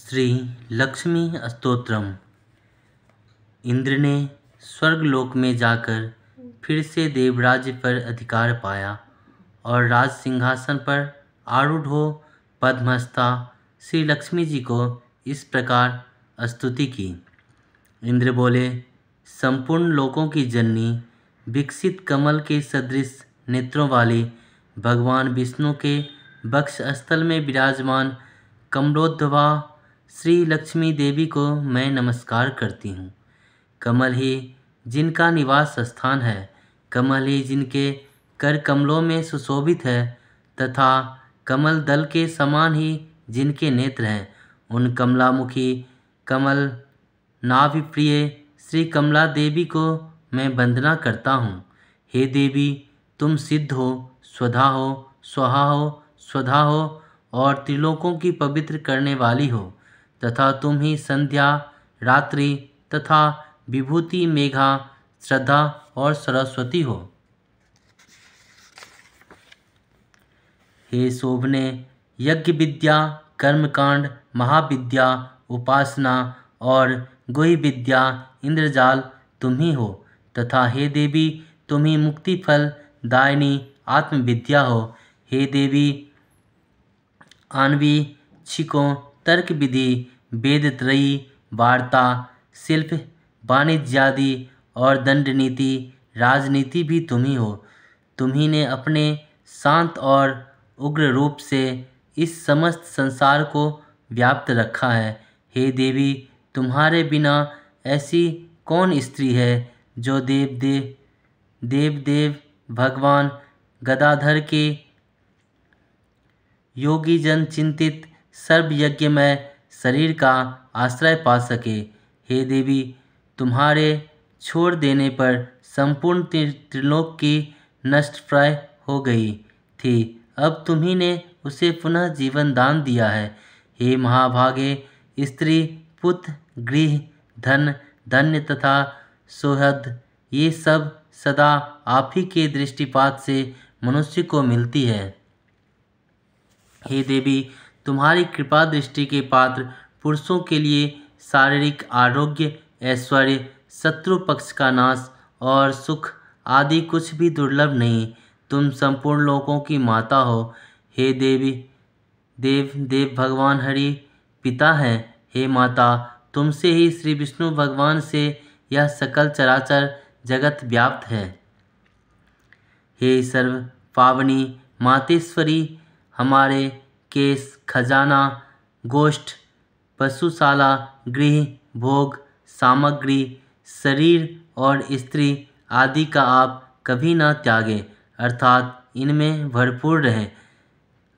श्री लक्ष्मी स्तोत्रम। इंद्र ने स्वर्गलोक में जाकर फिर से देवराज्य पर अधिकार पाया और राज सिंहासन पर आरूढ़ हो पद्महस्ता श्री लक्ष्मी जी को इस प्रकार स्तुति की। इंद्र बोले, संपूर्ण लोकों की जननी, विकसित कमल के सदृश नेत्रों वाली भगवान विष्णु के वक्ष स्थल में विराजमान कमलोद्भवा श्री लक्ष्मी देवी को मैं नमस्कार करती हूँ। कमल ही जिनका निवास स्थान है, कमल ही जिनके कर कमलों में सुशोभित है तथा कमल दल के समान ही जिनके नेत्र हैं, उन कमलामुखी कमल नाभिप्रिय श्री कमला देवी को मैं वंदना करता हूँ। हे देवी, तुम सिद्ध हो, स्वधा हो, स्वाहा हो, स्वधा हो और त्रिलोकों की पवित्र करने वाली हो तथा तुम ही संध्या, रात्रि तथा विभूति, मेघा, श्रद्धा और सरस्वती हो। हे शोभने, यज्ञ विद्या, कर्मकांड, महाविद्या, उपासना और गुह्य विद्या, इंद्रजाल तुम ही हो तथा हे देवी, तुम ही मुक्ति फल दायिनी आत्मविद्या हो। हे देवी, आन्वीक्षिकों, तर्क विधि, वेद त्रयी, वार्ता, शिल्प, वाणिज्यादि और दंड नीति, राजनीति भी तुम ही हो। तुम ही ने अपने शांत और उग्र रूप से इस समस्त संसार को व्याप्त रखा है। हे देवी, तुम्हारे बिना ऐसी कौन स्त्री है जो देव भगवान गदाधर के योगी जन चिंतित सर्वयज्ञमय शरीर का आश्रय पा सके। हे देवी, तुम्हारे छोड़ देने पर संपूर्ण त्रिलोक की नष्ट प्राय हो गई थी, अब तुम्ही ने उसे पुनः जीवन दान दिया है। हे महाभागे, स्त्री, पुत्र, गृह, धन, धन्य तथा सौहृद, ये सब सदा आप ही के दृष्टिपात से मनुष्य को मिलती है। हे देवी, तुम्हारी कृपा दृष्टि के पात्र पुरुषों के लिए शारीरिक आरोग्य, ऐश्वर्य, शत्रु पक्ष का नाश और सुख आदि कुछ भी दुर्लभ नहीं। तुम संपूर्ण लोकों की माता हो। हे देवी, देव भगवान हरि पिता हैं। हे माता, तुमसे ही श्री विष्णु भगवान से यह सकल चराचर जगत व्याप्त है। हे सर्व पावनी मातेश्वरी, हमारे केस, खजाना, गोष्ठ, पशुशाला, गृह, भोग, सामग्री, शरीर और स्त्री आदि का आप कभी न त्यागें, अर्थात इनमें भरपूर रहें।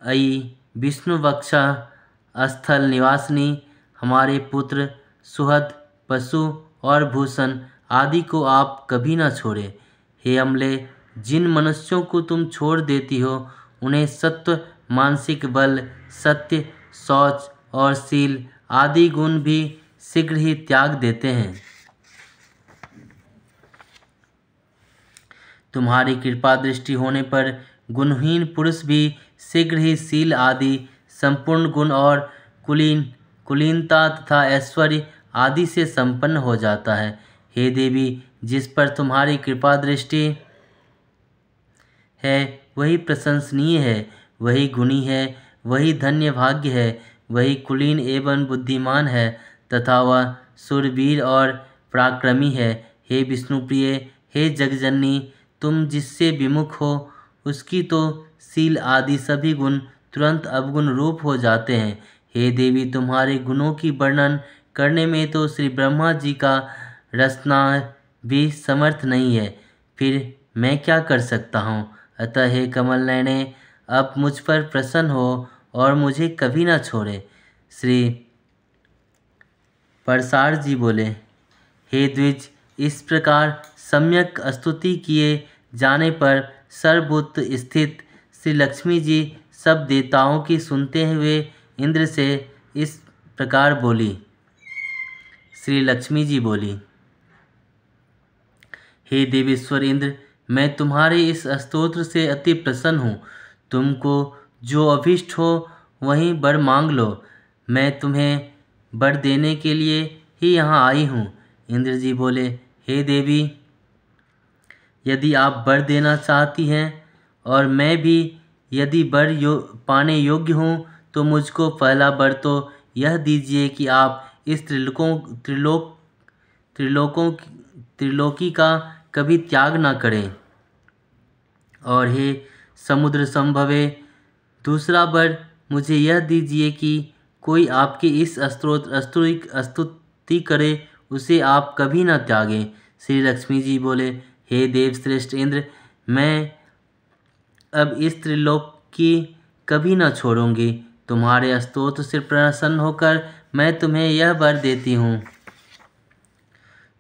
अयि विष्णु वक्षा स्थल निवासिनी, हमारे पुत्र, सुहृद, पशु और भूषण आदि को आप कभी न छोड़ें। हे अम्ले, जिन मनुष्यों को तुम छोड़ देती हो, उन्हें सत्व, मानसिक बल, सत्य, शौच और शील आदि गुण भी शीघ्र ही त्याग देते हैं। तुम्हारी कृपा दृष्टि होने पर गुणहीन पुरुष भी शीघ्र ही शील आदि संपूर्ण गुण और कुलीनता तथा ऐश्वर्य आदि से संपन्न हो जाता है। हे देवी, जिस पर तुम्हारी कृपा दृष्टि है वही प्रशंसनीय है, वही गुणी है, वही धन्य भाग्य है, वही कुलीन एवं बुद्धिमान है तथा वह शूरवीर और पराक्रमी है। हे विष्णुप्रिय, हे जगजननी, तुम जिससे विमुख हो उसकी तो शील आदि सभी गुण तुरंत अवगुण रूप हो जाते हैं। हे देवी, तुम्हारे गुणों की वर्णन करने में तो श्री ब्रह्मा जी का रसना भी समर्थ नहीं है, फिर मैं क्या कर सकता हूँ। अतः हे कमल नयने, अब मुझ पर प्रसन्न हो और मुझे कभी न छोड़े। श्री परसार जी बोले, हे द्विज, इस प्रकार सम्यक स्तुति किए जाने पर सर्वभूत स्थित श्री लक्ष्मी जी सब देवताओं की सुनते हुए इंद्र से इस प्रकार बोली। श्री लक्ष्मी जी बोली, हे देवेश्वर इंद्र, मैं तुम्हारे इस स्तोत्र से अति प्रसन्न हूँ। तुमको जो अभीष्ट हो वहीं वर मांग लो। मैं तुम्हें वर देने के लिए ही यहाँ आई हूँ। इंद्र जी बोले, हे देवी, यदि आप वर देना चाहती हैं और मैं भी यदि वर पाने योग्य हूँ तो मुझको पहला वर तो यह दीजिए कि आप इस त्रिलोकी का कभी त्याग ना करें। और हे समुद्र संभवे, दूसरा वर मुझे यह दीजिए कि कोई आपकी इस स्तुति करे उसे आप कभी ना त्यागें। श्री लक्ष्मी जी बोले, हे देव श्रेष्ठ इंद्र, मैं अब इस त्रिलोकी कभी न छोड़ूंगी। तुम्हारे स्तोत्र से प्रसन्न होकर मैं तुम्हें यह वर देती हूँ।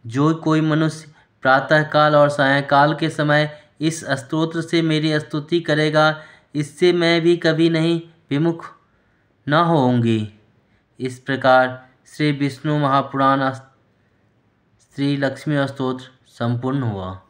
जो कोई मनुष्य प्रातःकाल और सायंकाल के समय इस स्तोत्र से मेरी स्तुति करेगा, इससे मैं भी कभी नहीं विमुख न होऊंगी। इस प्रकार श्री विष्णु महापुराण श्री लक्ष्मी स्तोत्र संपूर्ण हुआ।